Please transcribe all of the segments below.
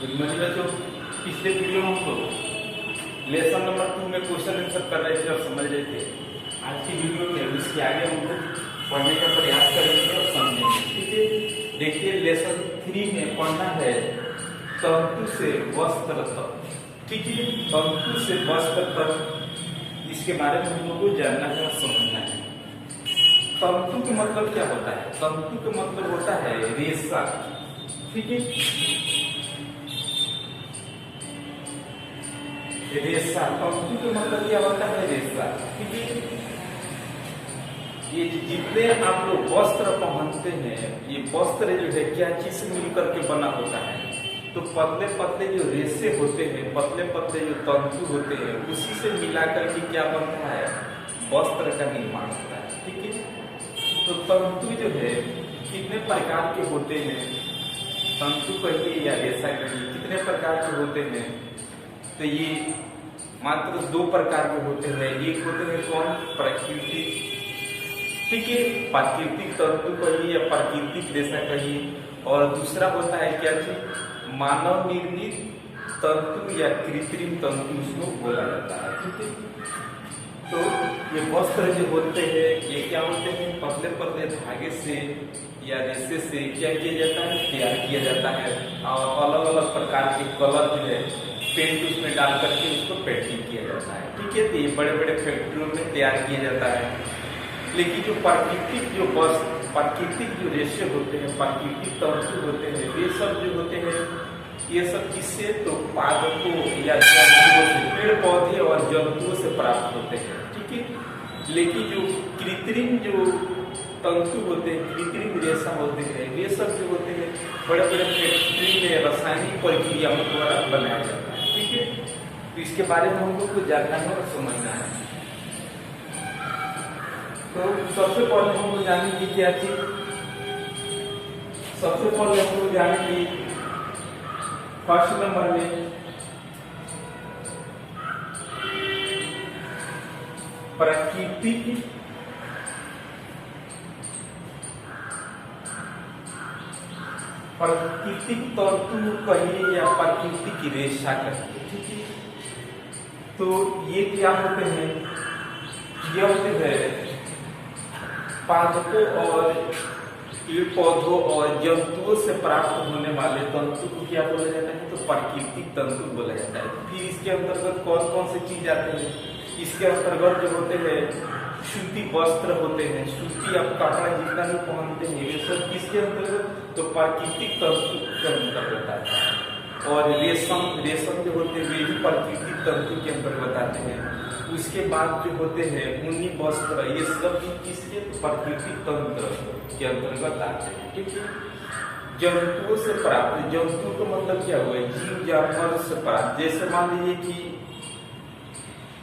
मतलब जो पिछले वीडियो में हम लोग लेसन नंबर 2 में क्वेश्चन आंसर कर रहे थे और समझ रहे थे। आज की वीडियो में इसके आगे हम लोग पढ़ने का प्रयास करेंगे और समझेंगे। ठीक है, देखिए लेसन 3 में पढ़ना है तंतु से वस्त्र तक। ठीक है, तंतु से वस्त्र तक इसके बारे में हम लोग को जानना है और समझना है। तंतु का मतलब क्या होता है? तंतु का मतलब होता है रेशा। ठीक है, रेशा। तंतु का मतलब क्या होता है? रेशा। ठीक है, ये जितने आप लोग वस्त्र पहनते हैं, ये वस्त्र जो है क्या चीज से मिलकर के बना होता है? तो पतले पतले जो रेशे होते हैं, पतले पतले जो तंतु होते हैं, उसी से मिलाकर के क्या बनता है? वस्त्र का निर्माण होता है। ठीक है, तो तंतु जो है कितने प्रकार के होते हैं? तंतु कहिए या रेशा कहिए, कितने प्रकार के होते हैं? तो ये मात्र 2 प्रकार के होते हैं। एक होते हैं कौन? प्राकृतिक। ठीक है, प्राकृतिक तंतु कहिए या प्राकृतिक रेशा कहिए। और दूसरा होता है क्या चीज? मानव निर्मित तंतु या कृत्रिम तंतु इसको बोला जाता है। ठीक है, तो ये वस्त्र जो होते हैं ये क्या होते हैं? पतले पतले धागे से या रेशे से क्या किया जाता है? तैयार किया जाता है। और अलग अलग प्रकार के कलर जो है पेंट उसमें डाल करके उसको पेंटिंग किया जाता है। ठीक है, तो ये बड़े बड़े फैक्ट्रियों में तैयार किया जाता है। लेकिन जो प्राकृतिक जो वस्त्र, प्राकृतिक जो रेशे होते हैं, प्राकृतिक तंतु होते हैं, वे सब जो होते हैं ये सब किससे? तो पादपों या जंतुओं से, पेड़ पौधे और जंतुओं से प्राप्त होते हैं। ठीक है, लेकिन जो कृत्रिम जो तंतु होते हैं, कृत्रिम रेशा होते हैं, वे सब जो होते हैं बड़े बड़े फैक्ट्री में रासायनिक प्रक्रियाओं द्वारा बनाया जाता है। ठीक है, तो इसके बारे में हम लोग को जानना है और समझना है। तो सबसे पहले हम लोग जानेंगे क्या चीज? सबसे पहले हम लोग जानेंगे फर्स्ट नंबर में प्राकृतिक तंतु कहिए या प्राकृतिक रेशा कहिए। ठीक है, तो ये क्या होते हैं? ये होते हैं पादपों और पेड़ पौधों और जंतुओं से प्राप्त होने वाले तंतु को क्या बोला जाता है? तो प्राकृतिक तंतु बोला जाता है। फिर इसके अंतर्गत कौन कौन सी चीज आते हैं? इसके अंतर्गत जो होते हैं सूती वस्त्र होते हैं, सूती आप कपड़ा जितना भी पहनते हैं ये सब किसके अंतर्गत? तो प्राकृतिक तंतु के अंतर्गत आता है। और रेशम, रेशम जो होते हैं वे भी प्राकृतिक तंतु के अंतर्गत आते हैं। उसके बाद जो होते हैं ऊनी वस्त्र, ये सब किसके? प्राकृतिक तंत्र के अंतर्गत आते हैं। ठीक है, जंतुओं से प्राप्त, जंतु का मतलब क्या हुआ? जीव जानवर से प्राप्त। जैसे मान लीजिए कि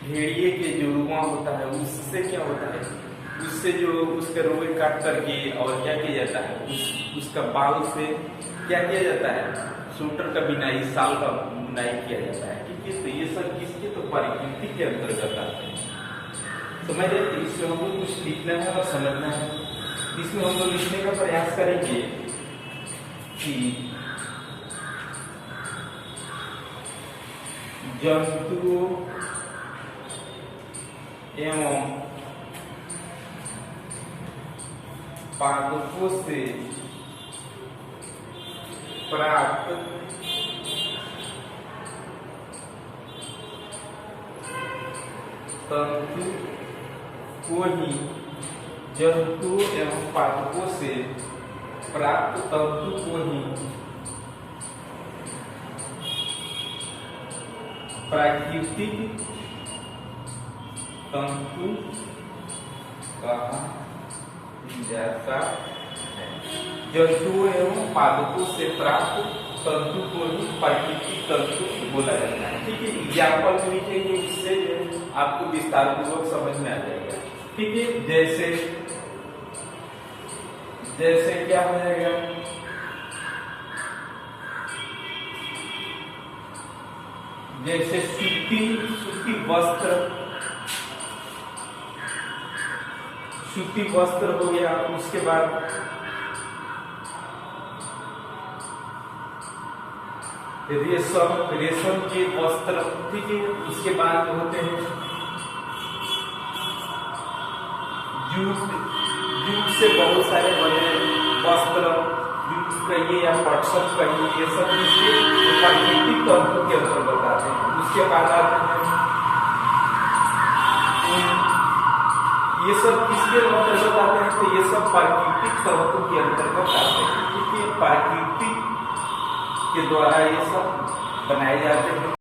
भेड़िए के जो रुआ होता है उससे क्या होता है? उससे जो उसके रोए काट करके और क्या किया जाता है? उसका बाल से क्या किया जाता है? स्वेटर का बिनाई, साल का बुनाई किया जाता है। ठीक है, तो ये सब किसके? तो प्राकृतिक के अंतर्गत आते हैं। समझ रहे? इसमें हम लोग कुछ लिखना है और समझना है। इसमें हम लोग लिखने का प्रयास करेंगे कि जंतुओं एवं पादपों से प्राप्त तंतु को ही जंतु एवं पादपों से प्राप्त तंतु को ही प्राकृतिक तंतु कहा जाता है। जंतुओं एवं पादपों से प्राप्त तंतु को ही प्राकृतिक तंतु बोला जाता है। ठीक है, एग्जाम्पल लिखेंगे, इससे आपको विस्तार पूर्वक समझ में आ जाएगा। ठीक है, जैसे जैसे क्या हो जाएगा? जैसे सूती वस्त्र, सूती वस्त्र हो गया। उसके बाद रेशम के वस्त्र, ठीक है। उसके बाद जो होते हैं जूट से बहुत सारे बने वस्त्र, जूट कहिए या पटसन कहिए, ये सब इसके प्राकृतिक तंतु के अंतर्गत आते हैं। उसके बाद आते हैं ये सब किसके अंतर्गत आते हैं, तो ये सब प्राकृतिक तंतु के अंतर्गत आते हैं, क्योंकि प्राकृतिक के द्वारा ये सब बनाए जाते हैं।